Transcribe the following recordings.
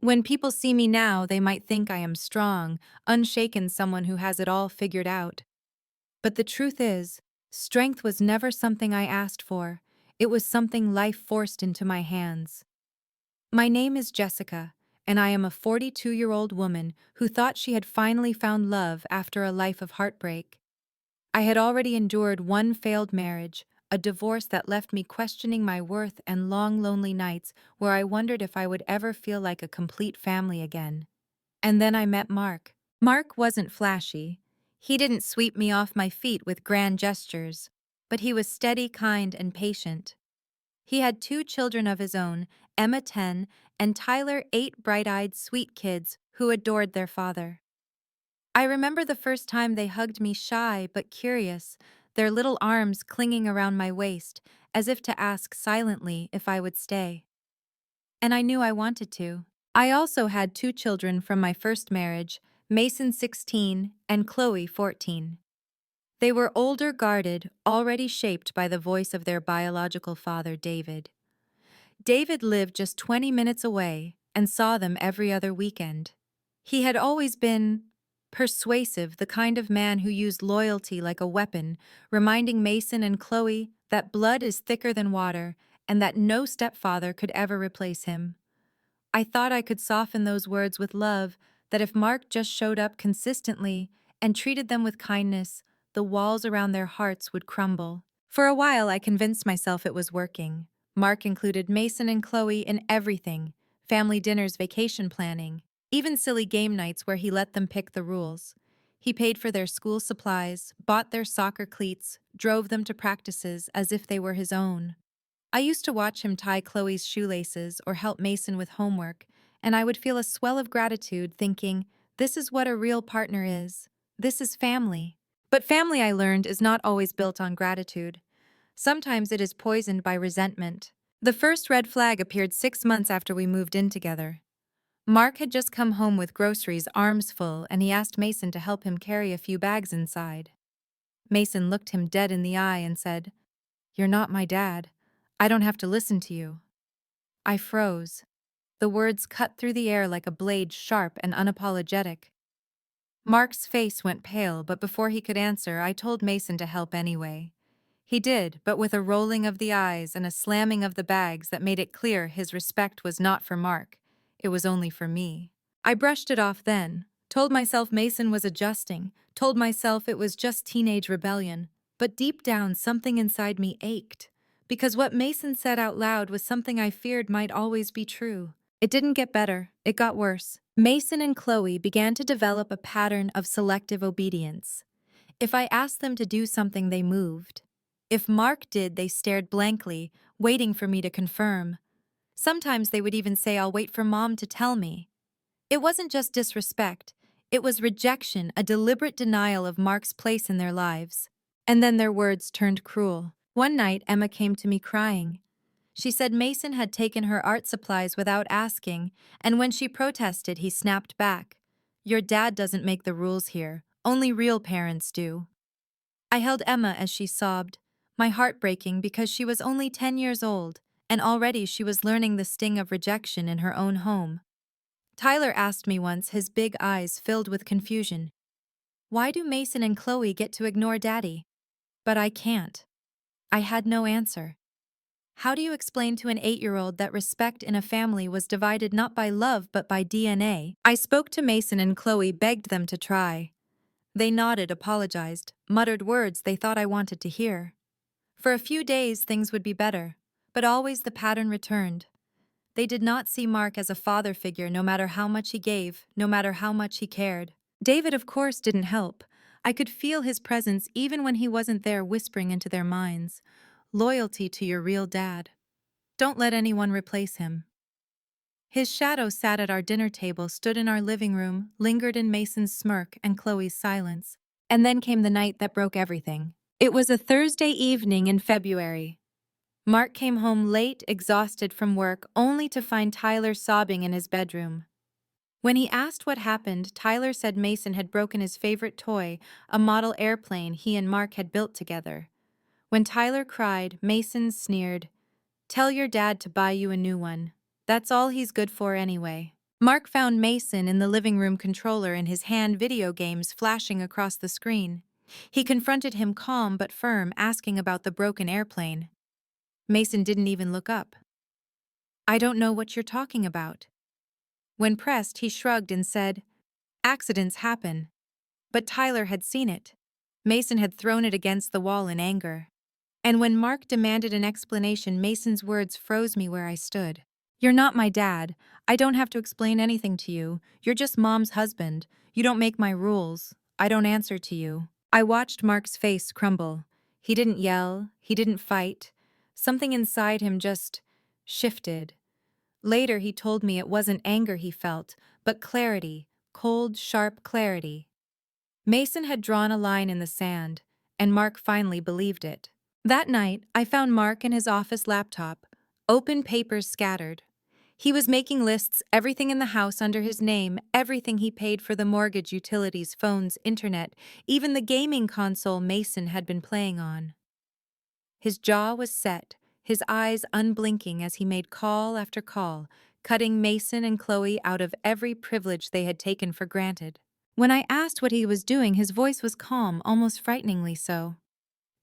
When people see me now, they might think I am strong, unshaken, someone who has it all figured out. But the truth is, strength was never something I asked for. It was something life forced into my hands. My name is Jessica, and I am a 42-year-old woman who thought she had finally found love after a life of heartbreak. I had already endured one failed marriage, a divorce that left me questioning my worth, and long, lonely nights where I wondered if I would ever feel like a complete family again. And then I met Mark. Mark wasn't flashy. He didn't sweep me off my feet with grand gestures, but he was steady, kind, and patient. He had two children of his own, Emma 10 and Tyler 8, bright-eyed, sweet kids who adored their father. I remember the first time they hugged me, shy but curious, their little arms clinging around my waist, as if to ask silently if I would stay. And I knew I wanted to. I also had two children from my first marriage, Mason 16 and Chloe 14. They were older, guarded, already shaped by the voice of their biological father, David. David lived just 20 minutes away and saw them every other weekend. He had always been persuasive, the kind of man who used loyalty like a weapon, reminding Mason and Chloe that blood is thicker than water and that no stepfather could ever replace him. I thought I could soften those words with love, that if Mark just showed up consistently and treated them with kindness, the walls around their hearts would crumble. For a while, I convinced myself it was working. Mark included Mason and Chloe in everything: family dinners, vacation planning, even silly game nights where he let them pick the rules. He paid for their school supplies, bought their soccer cleats, drove them to practices as if they were his own. I used to watch him tie Chloe's shoelaces or help Mason with homework, and I would feel a swell of gratitude, thinking, this is what a real partner is. This is family. But family, I learned, is not always built on gratitude. Sometimes it is poisoned by resentment. The first red flag appeared 6 months after we moved in together. Mark had just come home with groceries, arms full, and he asked Mason to help him carry a few bags inside. Mason looked him dead in the eye and said, "You're not my dad. I don't have to listen to you." I froze. The words cut through the air like a blade, sharp and unapologetic. Mark's face went pale, but before he could answer, I told Mason to help anyway. He did, but with a rolling of the eyes and a slamming of the bags that made it clear his respect was not for Mark. It was only for me. I brushed it off then, told myself Mason was adjusting, told myself it was just teenage rebellion, but deep down something inside me ached, because what Mason said out loud was something I feared might always be true. It didn't get better, it got worse. Mason and Chloe began to develop a pattern of selective obedience. If I asked them to do something, they moved. If Mark did, they stared blankly, waiting for me to confirm. Sometimes they would even say, "I'll wait for Mom to tell me." It wasn't just disrespect, it was rejection, a deliberate denial of Mark's place in their lives. And then their words turned cruel. One night, Emma came to me crying. She said Mason had taken her art supplies without asking, and when she protested, he snapped back, "Your dad doesn't make the rules here. Only real parents do." I held Emma as she sobbed, my heart breaking because she was only 10 years old, and already she was learning the sting of rejection in her own home. Tyler asked me once, his big eyes filled with confusion, "Why do Mason and Chloe get to ignore Daddy? But I can't." I had no answer. How do you explain to an 8-year-old that respect in a family was divided not by love but by DNA? I spoke to Mason and Chloe, begged them to try. They nodded, apologized, muttered words they thought I wanted to hear. For a few days things would be better, but always the pattern returned. They did not see Mark as a father figure, no matter how much he gave, no matter how much he cared. David, of course, didn't help. I could feel his presence even when he wasn't there, whispering into their minds, "Loyalty to your real dad. Don't let anyone replace him." His shadow sat at our dinner table, stood in our living room, lingered in Mason's smirk and Chloe's silence. And then came the night that broke everything. It was a Thursday evening in February. Mark came home late, exhausted from work, only to find Tyler sobbing in his bedroom. When he asked what happened, Tyler said Mason had broken his favorite toy, a model airplane he and Mark had built together. When Tyler cried, Mason sneered, "Tell your dad to buy you a new one. That's all he's good for anyway." Mark found Mason in the living room controller and his hand video games flashing across the screen. He confronted him calm but firm, asking about the broken airplane. Mason didn't even look up. "I don't know what you're talking about." When pressed, he shrugged and said, "Accidents happen." But Tyler had seen it. Mason had thrown it against the wall in anger. And when Mark demanded an explanation, Mason's words froze me where I stood. "You're not my dad. I don't have to explain anything to you. You're just Mom's husband. You don't make my rules. I don't answer to you." I watched Mark's face crumble. He didn't yell. He didn't fight. Something inside him just shifted. Later, he told me it wasn't anger he felt, but clarity, cold, sharp clarity. Mason had drawn a line in the sand, and Mark finally believed it. That night, I found Mark in his office laptop, open papers scattered. He was making lists, everything in the house under his name, everything he paid for the mortgage, utilities, phones, internet, even the gaming console Mason had been playing on. His jaw was set, his eyes unblinking as he made call after call, cutting Mason and Chloe out of every privilege they had taken for granted. When I asked what he was doing, his voice was calm, almost frighteningly so.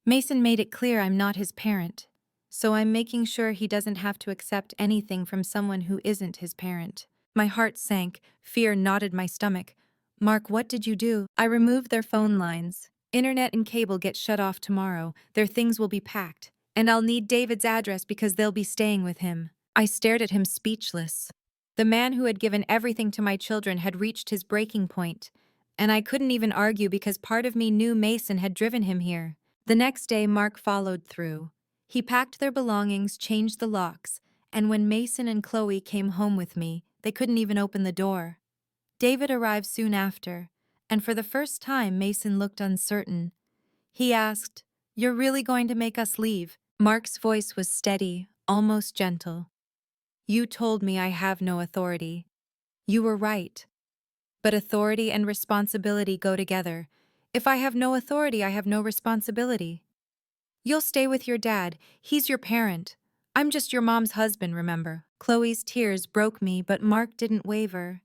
"Mason made it clear I'm not his parent, so I'm making sure he doesn't have to accept anything from someone who isn't his parent." My heart sank, fear knotted my stomach. "Mark, what did you do?" "I removed their phone lines. Internet and cable get shut off tomorrow, their things will be packed, and I'll need David's address because they'll be staying with him." I stared at him speechless. The man who had given everything to my children had reached his breaking point, and I couldn't even argue because part of me knew Mason had driven him here. The next day, Mark followed through. He packed their belongings, changed the locks, and when Mason and Chloe came home with me, they couldn't even open the door. David arrived soon after, and for the first time, Mason looked uncertain. He asked, "You're really going to make us leave?" Mark's voice was steady, almost gentle. "You told me I have no authority. You were right. But authority and responsibility go together. If I have no authority, I have no responsibility. You'll stay with your dad. He's your parent. I'm just your mom's husband, remember?" Chloe's tears broke me, but Mark didn't waver.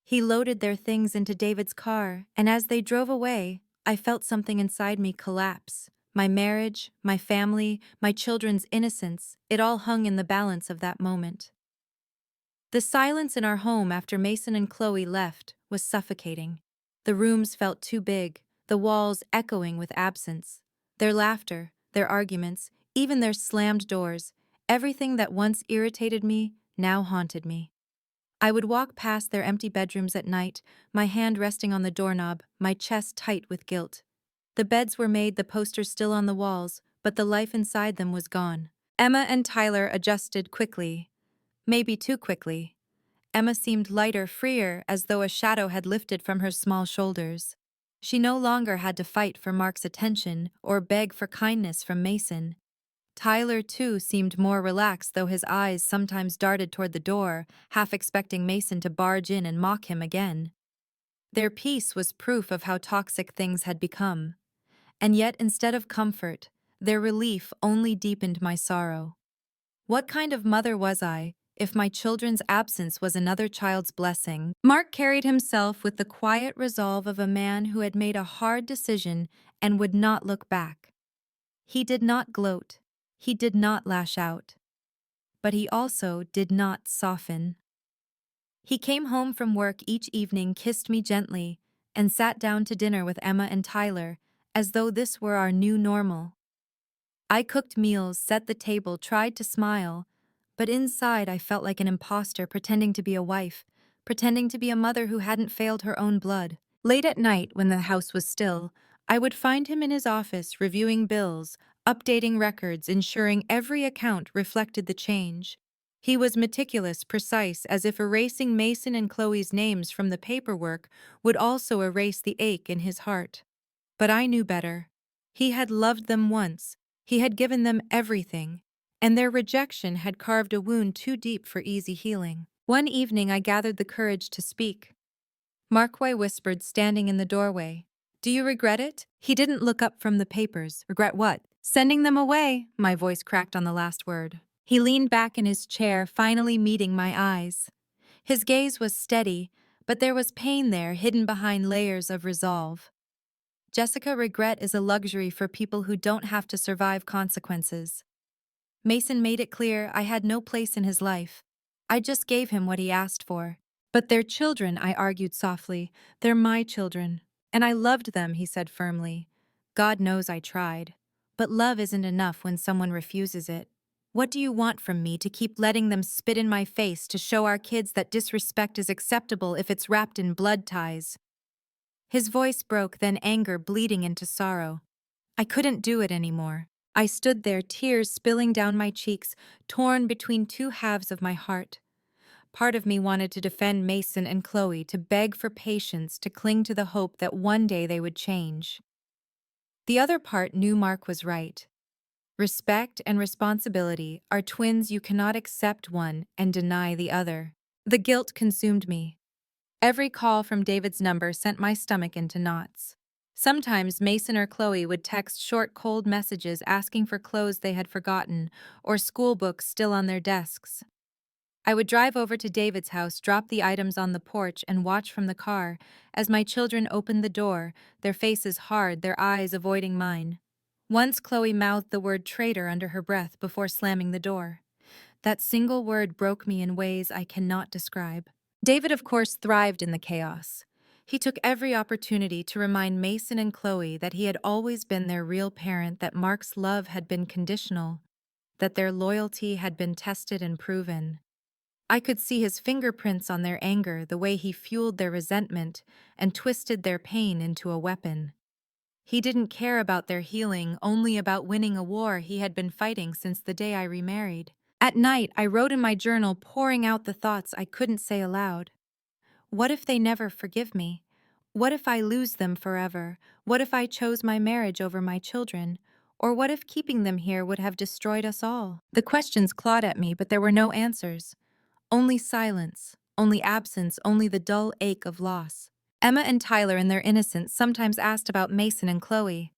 He loaded their things into David's car, and as they drove away, I felt something inside me collapse. My marriage, my family, my children's innocence, it all hung in the balance of that moment. The silence in our home after Mason and Chloe left was suffocating. The rooms felt too big, the walls echoing with absence. Their laughter, their arguments, even their slammed doors, everything that once irritated me now haunted me. I would walk past their empty bedrooms at night, my hand resting on the doorknob, my chest tight with guilt. The beds were made, the posters still on the walls, but the life inside them was gone. Emma and Tyler adjusted quickly. Maybe too quickly. Emma seemed lighter, freer, as though a shadow had lifted from her small shoulders. She no longer had to fight for Mark's attention or beg for kindness from Mason. Tyler, too, seemed more relaxed, though his eyes sometimes darted toward the door, half expecting Mason to barge in and mock him again. Their peace was proof of how toxic things had become. And yet, instead of comfort, their relief only deepened my sorrow. What kind of mother was I, if my children's absence was another child's blessing? Mark carried himself with the quiet resolve of a man who had made a hard decision and would not look back. He did not gloat. He did not lash out. But he also did not soften. He came home from work each evening, kissed me gently, and sat down to dinner with Emma and Tyler, as though this were our new normal. I cooked meals, set the table, tried to smile, but inside I felt like an imposter pretending to be a wife, pretending to be a mother who hadn't failed her own blood. Late at night, when the house was still, I would find him in his office reviewing bills, updating records, ensuring every account reflected the change. He was meticulous, precise, as if erasing Mason and Chloe's names from the paperwork would also erase the ache in his heart. But I knew better. He had loved them once. He had given them everything, and their rejection had carved a wound too deep for easy healing. One evening I gathered the courage to speak. Markway whispered, standing in the doorway. "Do you regret it?" He didn't look up from the papers. "Regret what?" "Sending them away," my voice cracked on the last word. He leaned back in his chair, finally meeting my eyes. His gaze was steady, but there was pain there hidden behind layers of resolve. Jessica, regret is a luxury for people who don't have to survive consequences. Mason made it clear I had no place in his life. I just gave him what he asked for. But they're children, I argued softly. They're my children. And I loved them, he said firmly. God knows I tried. But love isn't enough when someone refuses it. What do you want from me, to keep letting them spit in my face to show our kids that disrespect is acceptable if it's wrapped in blood ties? His voice broke, then anger bleeding into sorrow. I couldn't do it anymore. I stood there, tears spilling down my cheeks, torn between two halves of my heart. Part of me wanted to defend Mason and Chloe, to beg for patience, to cling to the hope that one day they would change. The other part knew Mark was right. Respect and responsibility are twins. You cannot accept one and deny the other. The guilt consumed me. Every call from David's number sent my stomach into knots. Sometimes Mason or Chloe would text short, cold messages asking for clothes they had forgotten or school books still on their desks. I would drive over to David's house, drop the items on the porch, and watch from the car as my children opened the door, their faces hard, their eyes avoiding mine. Once Chloe mouthed the word traitor under her breath before slamming the door. That single word broke me in ways I cannot describe. David, of course, thrived in the chaos. He took every opportunity to remind Mason and Chloe that he had always been their real parent, that Mark's love had been conditional, that their loyalty had been tested and proven. I could see his fingerprints on their anger, the way he fueled their resentment and twisted their pain into a weapon. He didn't care about their healing, only about winning a war he had been fighting since the day I remarried. At night, I wrote in my journal, pouring out the thoughts I couldn't say aloud. What if they never forgive me? What if I lose them forever? What if I chose my marriage over my children? Or what if keeping them here would have destroyed us all? The questions clawed at me, but there were no answers. Only silence, only absence, only the dull ache of loss. Emma and Tyler, in their innocence, sometimes asked about Mason and Chloe.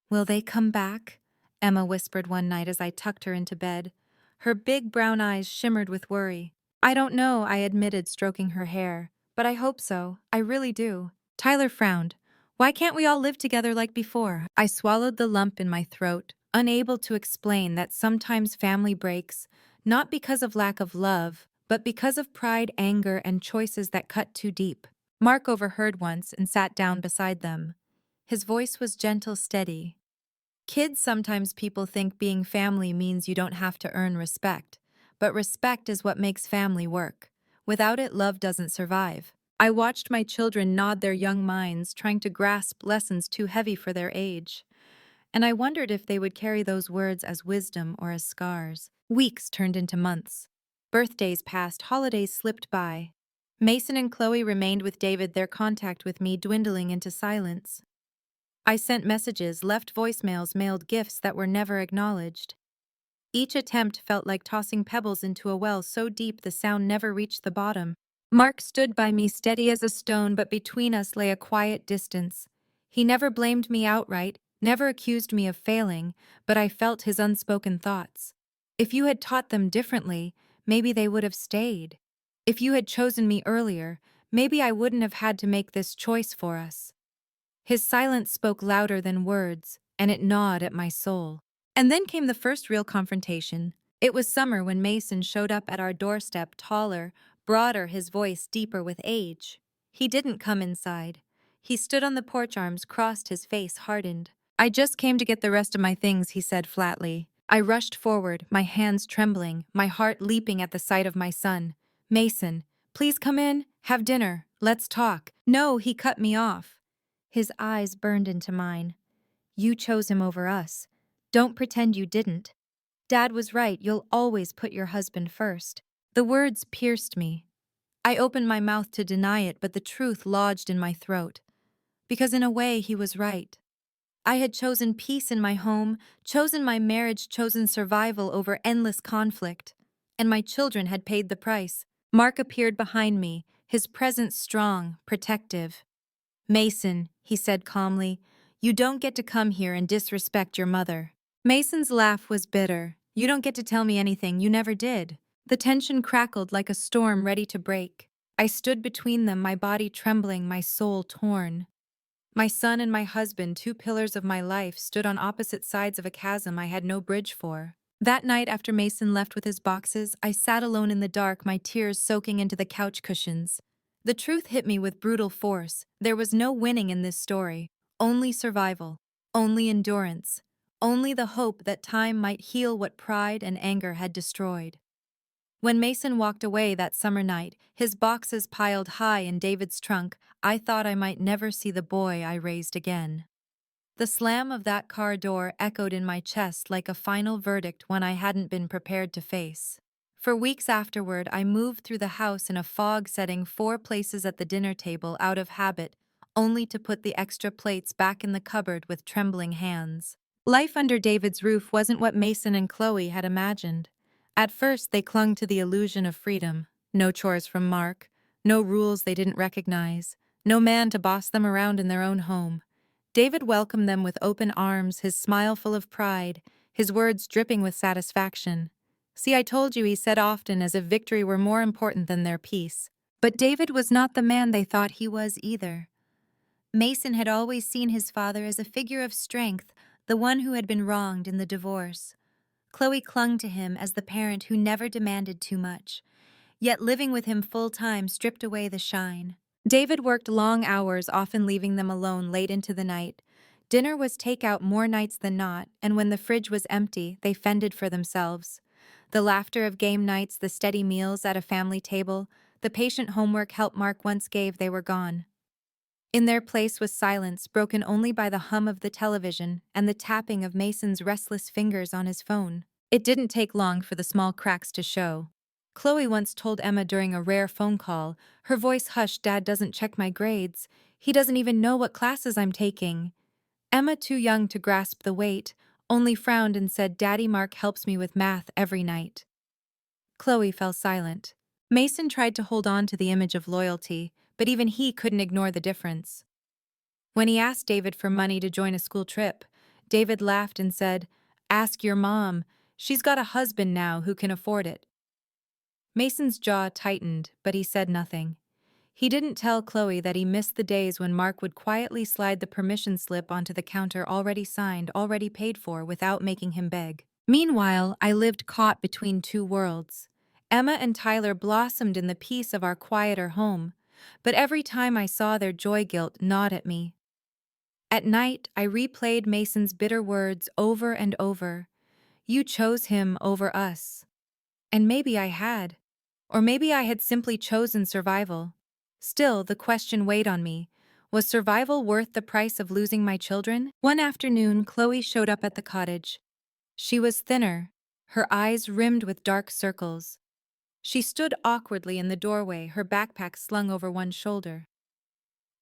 "Will they come back?" Emma whispered one night as I tucked her into bed. Her big brown eyes shimmered with worry. "I don't know," I admitted, stroking her hair. "But I hope so. I really do." Tyler frowned. "Why can't we all live together like before?" I swallowed the lump in my throat, unable to explain that sometimes family breaks, not because of lack of love, but because of pride, anger, and choices that cut too deep. Mark overheard once and sat down beside them. His voice was gentle, steady. "Kids, sometimes people think being family means you don't have to earn respect. But respect is what makes family work. Without it, love doesn't survive." I watched my children nod their young minds, trying to grasp lessons too heavy for their age. And I wondered if they would carry those words as wisdom or as scars. Weeks turned into months. Birthdays passed, holidays slipped by. Mason and Chloe remained with David, their contact with me dwindling into silence. I sent messages, left voicemails, mailed gifts that were never acknowledged. Each attempt felt like tossing pebbles into a well so deep the sound never reached the bottom. Mark stood by me, steady as a stone, but between us lay a quiet distance. He never blamed me outright, never accused me of failing, but I felt his unspoken thoughts. "If you had taught them differently, maybe they would have stayed. If you had chosen me earlier, maybe I wouldn't have had to make this choice for us." His silence spoke louder than words, and it gnawed at my soul. And then came the first real confrontation. It was summer when Mason showed up at our doorstep, taller, broader, his voice deeper with age. He didn't come inside. He stood on the porch, arms crossed, his face hardened. "I just came to get the rest of my things," he said flatly. I rushed forward, my hands trembling, my heart leaping at the sight of my son. "Mason, please come in, have dinner, let's talk." "No," he cut me off. His eyes burned into mine. "You chose him over us. Don't pretend you didn't. Dad was right, you'll always put your husband first." The words pierced me. I opened my mouth to deny it, but the truth lodged in my throat. Because in a way, he was right. I had chosen peace in my home, chosen my marriage, chosen survival over endless conflict. And my children had paid the price. Mark appeared behind me, his presence strong, protective. "Mason," he said calmly, "you don't get to come here and disrespect your mother." Mason's laugh was bitter. "You don't get to tell me anything, you never did." The tension crackled like a storm ready to break. I stood between them, my body trembling, my soul torn. My son and my husband, two pillars of my life, stood on opposite sides of a chasm I had no bridge for. That night after Mason left with his boxes, I sat alone in the dark, my tears soaking into the couch cushions. The truth hit me with brutal force. There was no winning in this story. Only survival. Only endurance. Only the hope that time might heal what pride and anger had destroyed. When Mason walked away that summer night, his boxes piled high in David's trunk, I thought I might never see the boy I raised again. The slam of that car door echoed in my chest like a final verdict one I hadn't been prepared to face. For weeks afterward, I moved through the house in a fog, setting 4 places at the dinner table out of habit, only to put the extra plates back in the cupboard with trembling hands. Life under David's roof wasn't what Mason and Chloe had imagined. At first, they clung to the illusion of freedom. No chores from Mark, no rules they didn't recognize, no man to boss them around in their own home. David welcomed them with open arms, his smile full of pride, his words dripping with satisfaction. "See, I told you," he said often, as if victory were more important than their peace. But David was not the man they thought he was either. Mason had always seen his father as a figure of strength, the one who had been wronged in the divorce. Chloe clung to him as the parent who never demanded too much, yet living with him full-time stripped away the shine. David worked long hours, often leaving them alone late into the night. Dinner was takeout more nights than not, and when the fridge was empty, they fended for themselves. The laughter of game nights, the steady meals at a family table, the patient homework help Mark once gave, they were gone. In their place was silence, broken only by the hum of the television and the tapping of Mason's restless fingers on his phone. It didn't take long for the small cracks to show. Chloe once told Emma during a rare phone call, her voice hushed, "Dad doesn't check my grades. He doesn't even know what classes I'm taking." Emma, too young to grasp the weight, only frowned and said, "Daddy Mark helps me with math every night." Chloe fell silent. Mason tried to hold on to the image of loyalty, but even he couldn't ignore the difference. When he asked David for money to join a school trip, David laughed and said, "Ask your mom. She's got a husband now who can afford it." Mason's jaw tightened, but he said nothing. He didn't tell Chloe that he missed the days when Mark would quietly slide the permission slip onto the counter, already signed, already paid for, without making him beg. Meanwhile, I lived caught between two worlds. Emma and Tyler blossomed in the peace of our quieter home, but every time I saw their joy, guilt gnawed at me. At night, I replayed Mason's bitter words over and over. "You chose him over us." And maybe I had. Or maybe I had simply chosen survival. Still, the question weighed on me. Was survival worth the price of losing my children? One afternoon, Chloe showed up at the cottage. She was thinner, her eyes rimmed with dark circles. She stood awkwardly in the doorway, her backpack slung over one shoulder.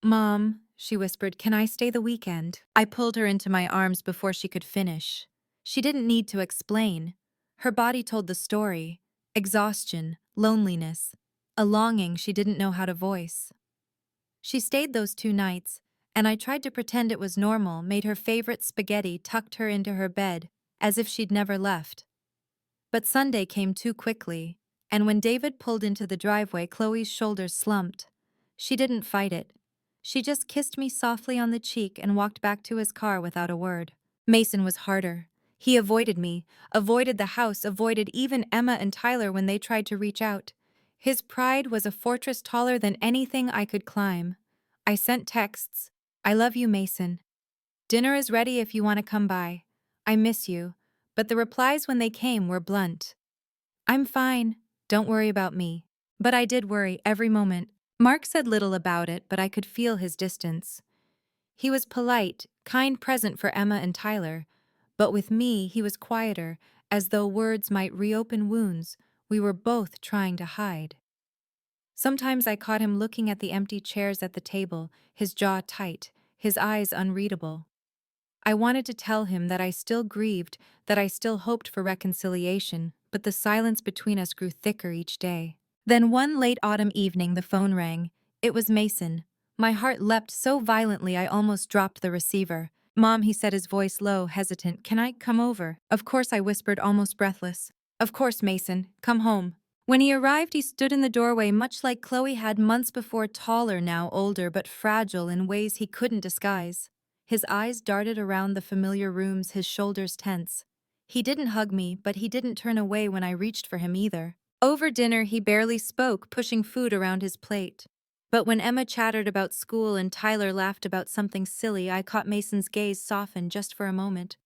"Mom," she whispered, "can I stay the weekend?" I pulled her into my arms before she could finish. She didn't need to explain. Her body told the story. Exhaustion, loneliness, a longing she didn't know how to voice. She stayed those 2 nights, and I tried to pretend it was normal, made her favorite spaghetti, tucked her into her bed, as if she'd never left. But Sunday came too quickly, and when David pulled into the driveway, Chloe's shoulders slumped. She didn't fight it. She just kissed me softly on the cheek and walked back to his car without a word. Mason was harder. He avoided me, avoided the house, avoided even Emma and Tyler when they tried to reach out. His pride was a fortress taller than anything I could climb. I sent texts. "I love you, Mason. Dinner is ready if you want to come by. I miss you." But the replies when they came were blunt. "I'm fine. Don't worry about me." But I did worry every moment. Mark said little about it, but I could feel his distance. He was polite, kind, present for Emma and Tyler, but with me he was quieter, as though words might reopen wounds we were both trying to hide. Sometimes I caught him looking at the empty chairs at the table, his jaw tight, his eyes unreadable. I wanted to tell him that I still grieved, that I still hoped for reconciliation, but the silence between us grew thicker each day. Then one late autumn evening the phone rang. It was Mason. My heart leapt so violently I almost dropped the receiver. "Mom," he said, his voice low, hesitant, "can I come over?" "Of course," I whispered, almost breathless. "Of course, Mason. Come home." When he arrived, he stood in the doorway much like Chloe had months before, taller now, older but fragile in ways he couldn't disguise. His eyes darted around the familiar rooms, his shoulders tense. He didn't hug me, but he didn't turn away when I reached for him either. Over dinner, he barely spoke, pushing food around his plate. But when Emma chattered about school and Tyler laughed about something silly, I caught Mason's gaze soften just for a moment.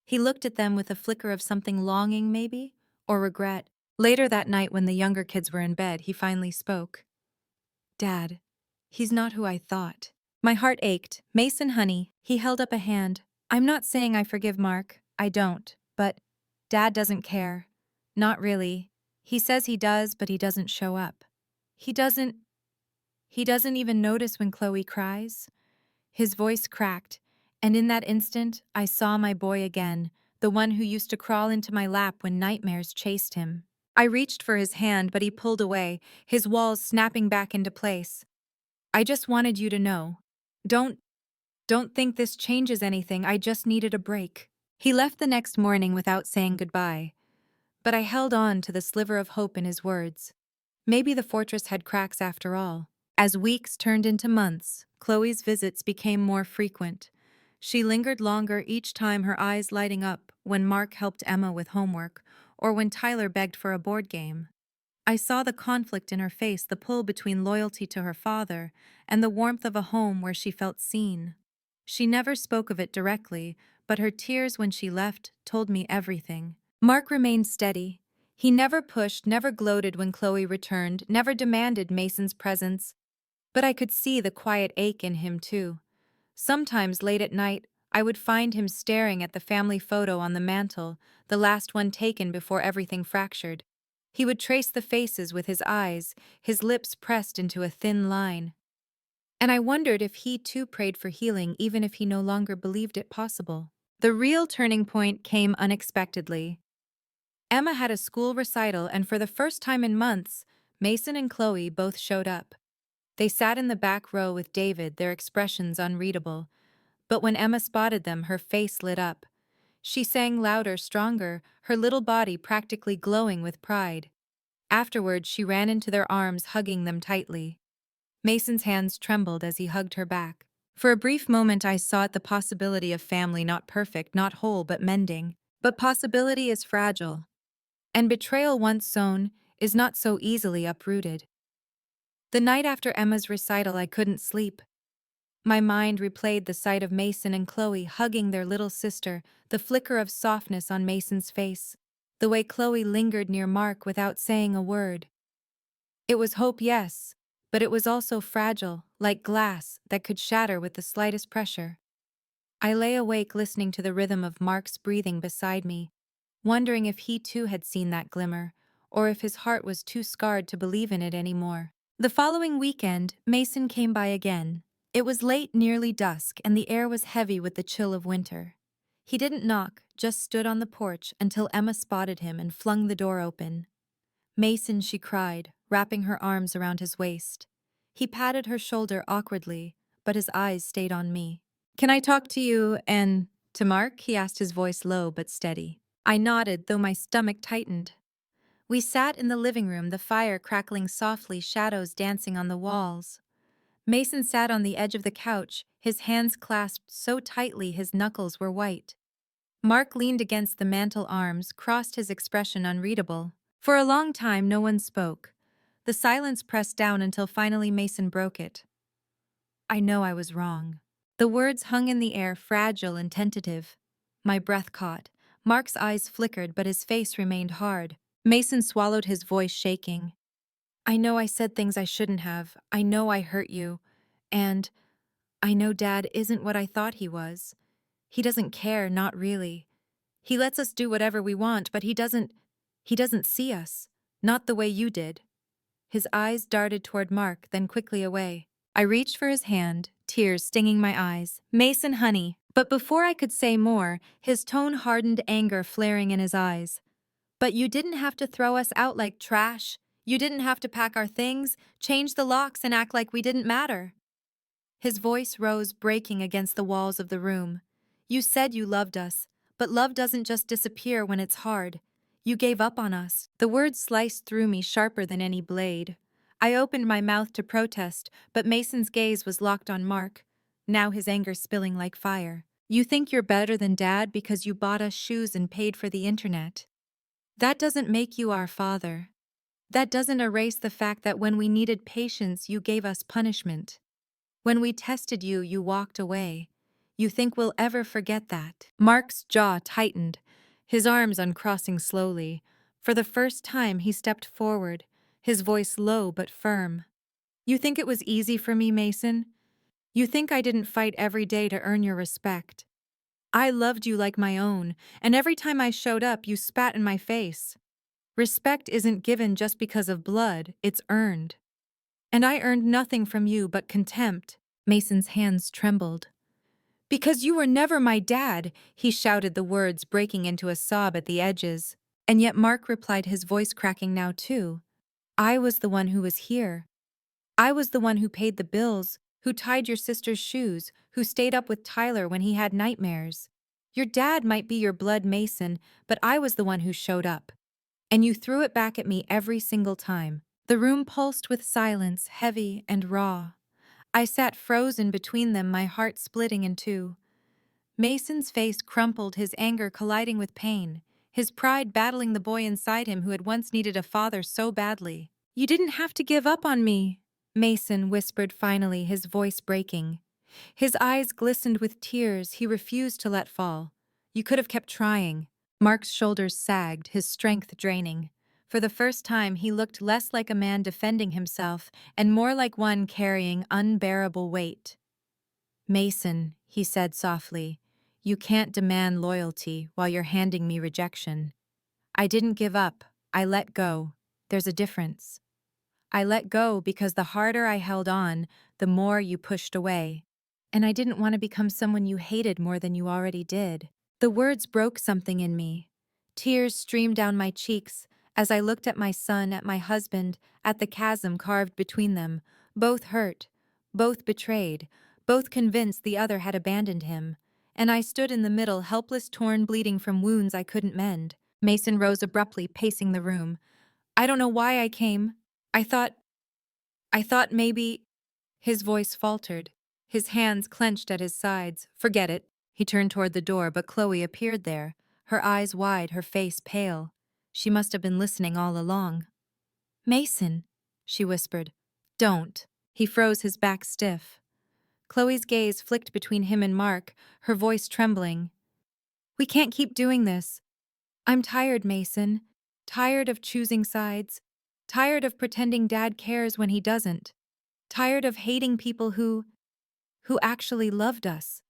He looked at them with a flicker of something longing, maybe, or regret. Later that night, when the younger kids were in bed, he finally spoke. Dad, he's not who I thought. My heart ached. Mason, honey, he held up a hand. I'm not saying I forgive Mark. I don't. But Dad doesn't care. Not really. He says he does, but he doesn't show up. He doesn't even notice when Chloe cries. His voice cracked, and in that instant, I saw my boy again, the one who used to crawl into my lap when nightmares chased him. I reached for his hand, but he pulled away, his walls snapping back into place. I just wanted you to know. Don't, don't think this changes anything. I just needed a break. He left the next morning without saying goodbye, but I held on to the sliver of hope in his words. Maybe the fortress had cracks after all. As weeks turned into months, Chloe's visits became more frequent. She lingered longer, each time her eyes lighting up when Mark helped Emma with homework or when Tyler begged for a board game. I saw the conflict in her face, the pull between loyalty to her father and the warmth of a home where she felt seen. She never spoke of it directly, but her tears when she left told me everything. Mark remained steady. He never pushed, never gloated when Chloe returned, never demanded Mason's presence. But I could see the quiet ache in him, too. Sometimes late at night, I would find him staring at the family photo on the mantel, the last one taken before everything fractured. He would trace the faces with his eyes, his lips pressed into a thin line. And I wondered if he too prayed for healing, even if he no longer believed it possible. The real turning point came unexpectedly. Emma had a school recital, and for the first time in months, Mason and Chloe both showed up. They sat in the back row with David, their expressions unreadable. But when Emma spotted them, her face lit up. She sang louder, stronger, her little body practically glowing with pride. Afterward, she ran into their arms, hugging them tightly. Mason's hands trembled as he hugged her back. For a brief moment, I sought the possibility of family, not perfect, not whole, but mending. But possibility is fragile. And betrayal once sown is not so easily uprooted. The night after Emma's recital, I couldn't sleep. My mind replayed the sight of Mason and Chloe hugging their little sister, the flicker of softness on Mason's face, the way Chloe lingered near Mark without saying a word. It was hope, yes, but it was also fragile, like glass that could shatter with the slightest pressure. I lay awake listening to the rhythm of Mark's breathing beside me, wondering if he too had seen that glimmer, or if his heart was too scarred to believe in it anymore. The following weekend, Mason came by again. It was late, nearly dusk, and the air was heavy with the chill of winter. He didn't knock, just stood on the porch until Emma spotted him and flung the door open. Mason, she cried, wrapping her arms around his waist. He patted her shoulder awkwardly, but his eyes stayed on me. Can I talk to you and to Mark? He asked, his voice low but steady. I nodded, though my stomach tightened. We sat in the living room, the fire crackling softly, shadows dancing on the walls. Mason sat on the edge of the couch, his hands clasped so tightly his knuckles were white. Mark leaned against the mantel arms, crossed, his expression unreadable. For a long time, no one spoke. The silence pressed down until finally Mason broke it. I know I was wrong. The words hung in the air, fragile and tentative. My breath caught. Mark's eyes flickered, but his face remained hard. Mason swallowed, his voice shaking. I know I said things I shouldn't have. I know I hurt you. And I know Dad isn't what I thought he was. He doesn't care, not really. He lets us do whatever we want, but he doesn't see us. Not the way you did. His eyes darted toward Mark, then quickly away. I reached for his hand, tears stinging my eyes. Mason, honey. But before I could say more, his tone hardened, anger flaring in his eyes. But you didn't have to throw us out like trash. You didn't have to pack our things, change the locks, and act like we didn't matter. His voice rose, breaking against the walls of the room. You said you loved us, but love doesn't just disappear when it's hard. You gave up on us. The words sliced through me sharper than any blade. I opened my mouth to protest, but Mason's gaze was locked on Mark, now his anger spilling like fire. You think you're better than Dad because you bought us shoes and paid for the internet. That doesn't make you our father. That doesn't erase the fact that when we needed patience, you gave us punishment. When we tested you, you walked away. You think we'll ever forget that? Mark's jaw tightened, his arms uncrossing slowly. For the first time, he stepped forward, his voice low but firm. You think it was easy for me, Mason? You think I didn't fight every day to earn your respect? I loved you like my own, and every time I showed up, you spat in my face. Respect isn't given just because of blood, it's earned. And I earned nothing from you but contempt. Mason's hands trembled. Because you were never my dad, he shouted, the words breaking into a sob at the edges. And yet Mark replied, his voice cracking now too. I was the one who was here. I was the one who paid the bills, who tied your sister's shoes, who stayed up with Tyler when he had nightmares. Your dad might be your blood Mason, but I was the one who showed up. And you threw it back at me every single time. The room pulsed with silence, heavy and raw. I sat frozen between them, my heart splitting in two. Mason's face crumpled, his anger colliding with pain, his pride battling the boy inside him who had once needed a father so badly. You didn't have to give up on me, Mason whispered finally, his voice breaking. His eyes glistened with tears he refused to let fall. You could have kept trying. Mark's shoulders sagged, his strength draining. For the first time, he looked less like a man defending himself and more like one carrying unbearable weight. Mason, he said softly, you can't demand loyalty while you're handing me rejection. I didn't give up. I let go. There's a difference. I let go because the harder I held on, the more you pushed away. And I didn't want to become someone you hated more than you already did. The words broke something in me. Tears streamed down my cheeks as I looked at my son, at my husband, at the chasm carved between them, both hurt, both betrayed, both convinced the other had abandoned him. And I stood in the middle, helpless, torn, bleeding from wounds I couldn't mend. Mason rose abruptly, pacing the room. I don't know why I came. I thought maybe... His voice faltered. His hands clenched at his sides. Forget it. He turned toward the door, but Chloe appeared there, her eyes wide, her face pale. She must have been listening all along. Mason, she whispered. Don't. He froze, his back stiff. Chloe's gaze flicked between him and Mark, her voice trembling. We can't keep doing this. I'm tired, Mason. Tired of choosing sides. Tired of pretending Dad cares when he doesn't. Tired of hating people who actually loved us.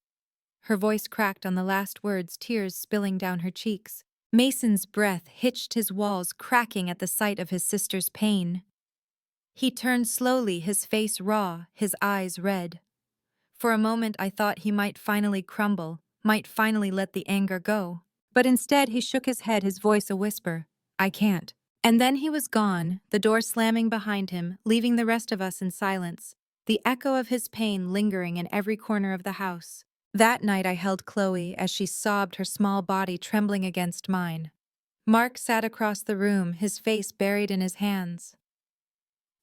Her voice cracked on the last words, tears spilling down her cheeks. Mason's breath hitched, his walls cracking at the sight of his sister's pain. He turned slowly, his face raw, his eyes red. For a moment I thought he might finally crumble, might finally let the anger go. But instead he shook his head, his voice a whisper. I can't. And then he was gone, the door slamming behind him, leaving the rest of us in silence, the echo of his pain lingering in every corner of the house. That night I held Chloe as she sobbed, her small body trembling against mine. Mark sat across the room, his face buried in his hands.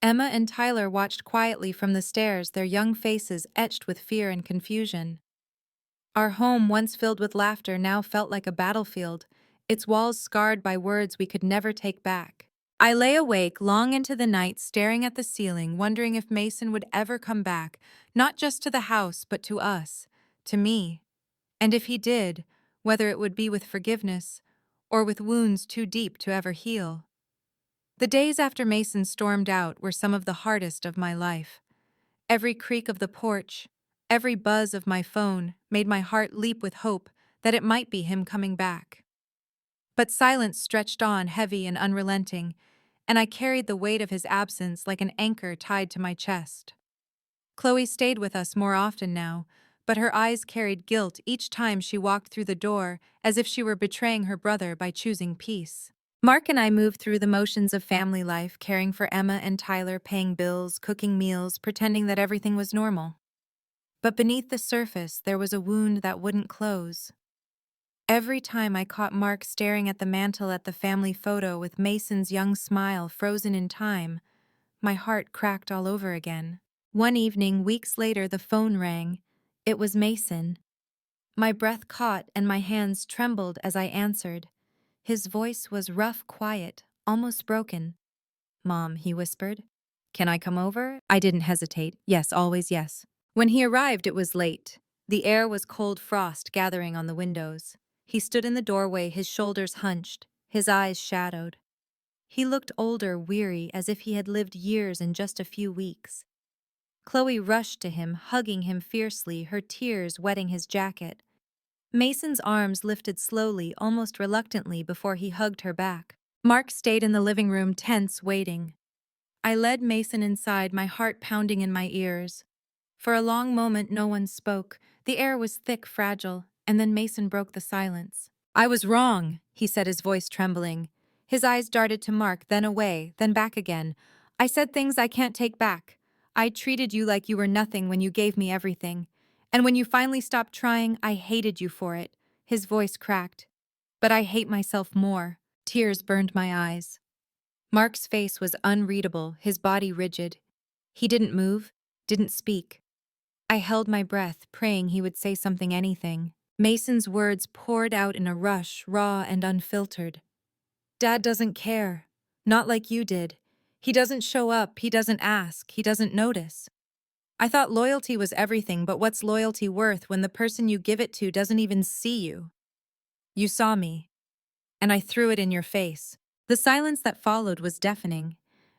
Emma and Tyler watched quietly from the stairs, their young faces etched with fear and confusion. Our home, once filled with laughter, now felt like a battlefield, its walls scarred by words we could never take back. I lay awake long into the night, staring at the ceiling, wondering if Mason would ever come back, not just to the house, but to us, to me. And if he did, whether it would be with forgiveness or with wounds too deep to ever heal. The days after Mason stormed out were some of the hardest of my life. Every creak of the porch, every buzz of my phone made my heart leap with hope that it might be him coming back. But silence stretched on, heavy and unrelenting, and I carried the weight of his absence like an anchor tied to my chest. Chloe stayed with us more often now, but her eyes carried guilt each time she walked through the door, as if she were betraying her brother by choosing peace. Mark and I moved through the motions of family life, caring for Emma and Tyler, paying bills, cooking meals, pretending that everything was normal. But beneath the surface, there was a wound that wouldn't close. Every time I caught Mark staring at the mantel at the family photo with Mason's young smile frozen in time, my heart cracked all over again. One evening, weeks later, the phone rang. It was Mason. My breath caught and my hands trembled as I answered. His voice was rough, quiet, almost broken. "Mom," he whispered. "Can I come over?" I didn't hesitate. Yes, always yes. When he arrived, it was late. The air was cold frost gathering on the windows. He stood in the doorway, his shoulders hunched, his eyes shadowed. He looked older, weary, as if he had lived years in just a few weeks. Chloe rushed to him, hugging him fiercely, her tears wetting his jacket. Mason's arms lifted slowly, almost reluctantly, before he hugged her back. Mark stayed in the living room, tense, waiting. I led Mason inside, my heart pounding in my ears. For a long moment, no one spoke. The air was thick, fragile, and then Mason broke the silence. "I was wrong," he said, his voice trembling. His eyes darted to Mark, then away, then back again. "I said things I can't take back. I treated you like you were nothing when you gave me everything. And when you finally stopped trying, I hated you for it." His voice cracked. "But I hate myself more." Tears burned my eyes. Mark's face was unreadable, his body rigid. He didn't move, didn't speak. I held my breath, praying he would say something, anything. Mason's words poured out in a rush, raw and unfiltered. "Dad doesn't care. Not like you did. He doesn't show up, he doesn't ask, he doesn't notice. I thought loyalty was everything, but what's loyalty worth when the person you give it to doesn't even see you? You saw me, and I threw it in your face." The silence that followed was deafening.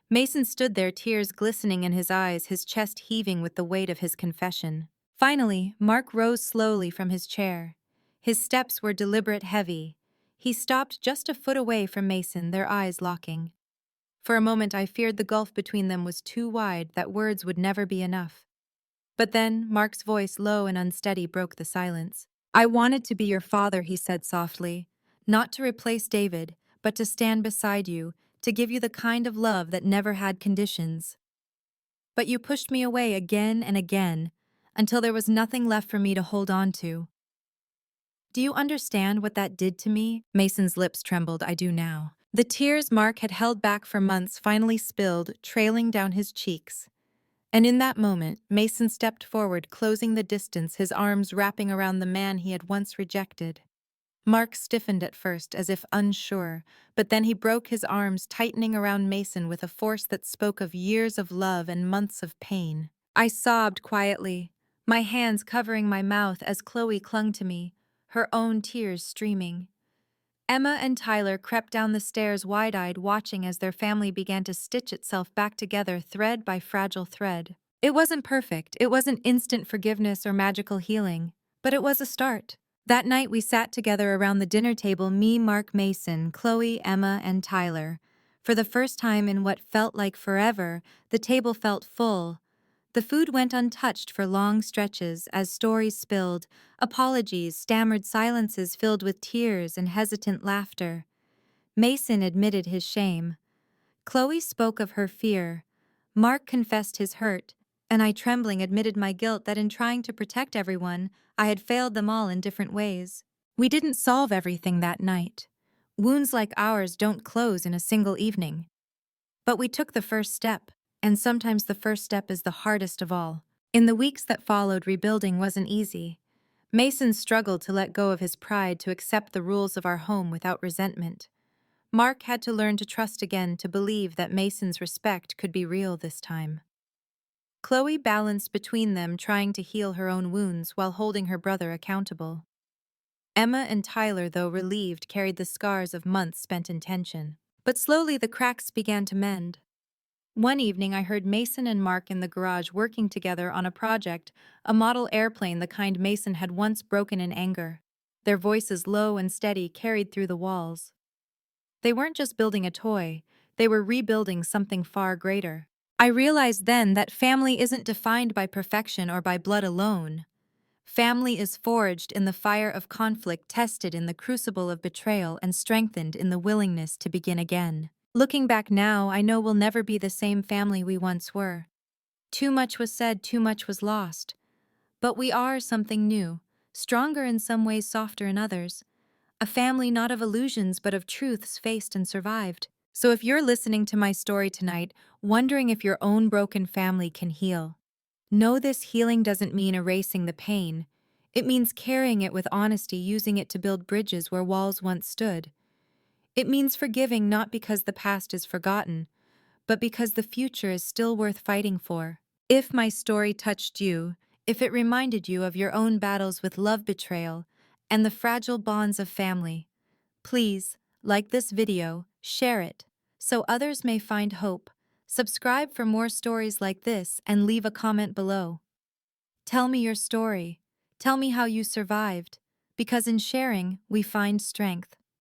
Mason stood there, tears glistening in his eyes, his chest heaving with the weight of his confession. Finally, Mark rose slowly from his chair. His steps were deliberate, heavy. He stopped just a foot away from Mason, their eyes locking. For a moment I feared the gulf between them was too wide, that words would never be enough. But then, Mark's voice, low and unsteady, broke the silence. "I wanted to be your father," he said softly. "Not to replace David, but to stand beside you, to give you the kind of love that never had conditions. But you pushed me away again and again, until there was nothing left for me to hold on to. Do you understand what that did to me?" Mason's lips trembled. "I do now." The tears Mark had held back for months finally spilled, trailing down his cheeks. And in that moment, Mason stepped forward, closing the distance, his arms wrapping around the man he had once rejected. Mark stiffened at first, as if unsure, but then he broke his arms, tightening around Mason with a force that spoke of years of love and months of pain. I sobbed quietly, my hands covering my mouth as Chloe clung to me, her own tears streaming. Emma and Tyler crept down the stairs wide-eyed, watching as their family began to stitch itself back together, thread by fragile thread. It wasn't perfect, it wasn't instant forgiveness or magical healing, but it was a start. That night we sat together around the dinner table, me, Mark, Mason, Chloe, Emma, and Tyler. For the first time in what felt like forever, the table felt full. The food went untouched for long stretches as stories spilled, apologies, stammered silences filled with tears and hesitant laughter. Mason admitted his shame. Chloe spoke of her fear. Mark confessed his hurt, and I, trembling, admitted my guilt that in trying to protect everyone, I had failed them all in different ways. We didn't solve everything that night. Wounds like ours don't close in a single evening. But we took the first step, and sometimes the first step is the hardest of all. In the weeks that followed, rebuilding wasn't easy. Mason struggled to let go of his pride, to accept the rules of our home without resentment. Mark had to learn to trust again, to believe that Mason's respect could be real this time. Chloe balanced between them, trying to heal her own wounds while holding her brother accountable. Emma and Tyler, though relieved, carried the scars of months spent in tension. But slowly the cracks began to mend. One evening I heard Mason and Mark in the garage working together on a project, a model airplane, the kind Mason had once broken in anger. Their voices, low and steady, carried through the walls. They weren't just building a toy, they were rebuilding something far greater. I realized then that family isn't defined by perfection or by blood alone. Family is forged in the fire of conflict, tested in the crucible of betrayal, and strengthened in the willingness to begin again. Looking back now, I know we'll never be the same family we once were. Too much was said, too much was lost. But we are something new, stronger in some ways, softer in others. A family not of illusions but of truths faced and survived. So if you're listening to my story tonight, wondering if your own broken family can heal, know this healing doesn't mean erasing the pain. It means carrying it with honesty, using it to build bridges where walls once stood. It means forgiving not because the past is forgotten, but because the future is still worth fighting for. If my story touched you, if it reminded you of your own battles with love betrayal and the fragile bonds of family, please like this video, share it, so others may find hope. Subscribe for more stories like this and leave a comment below. Tell me your story. Tell me how you survived, because in sharing, we find strength.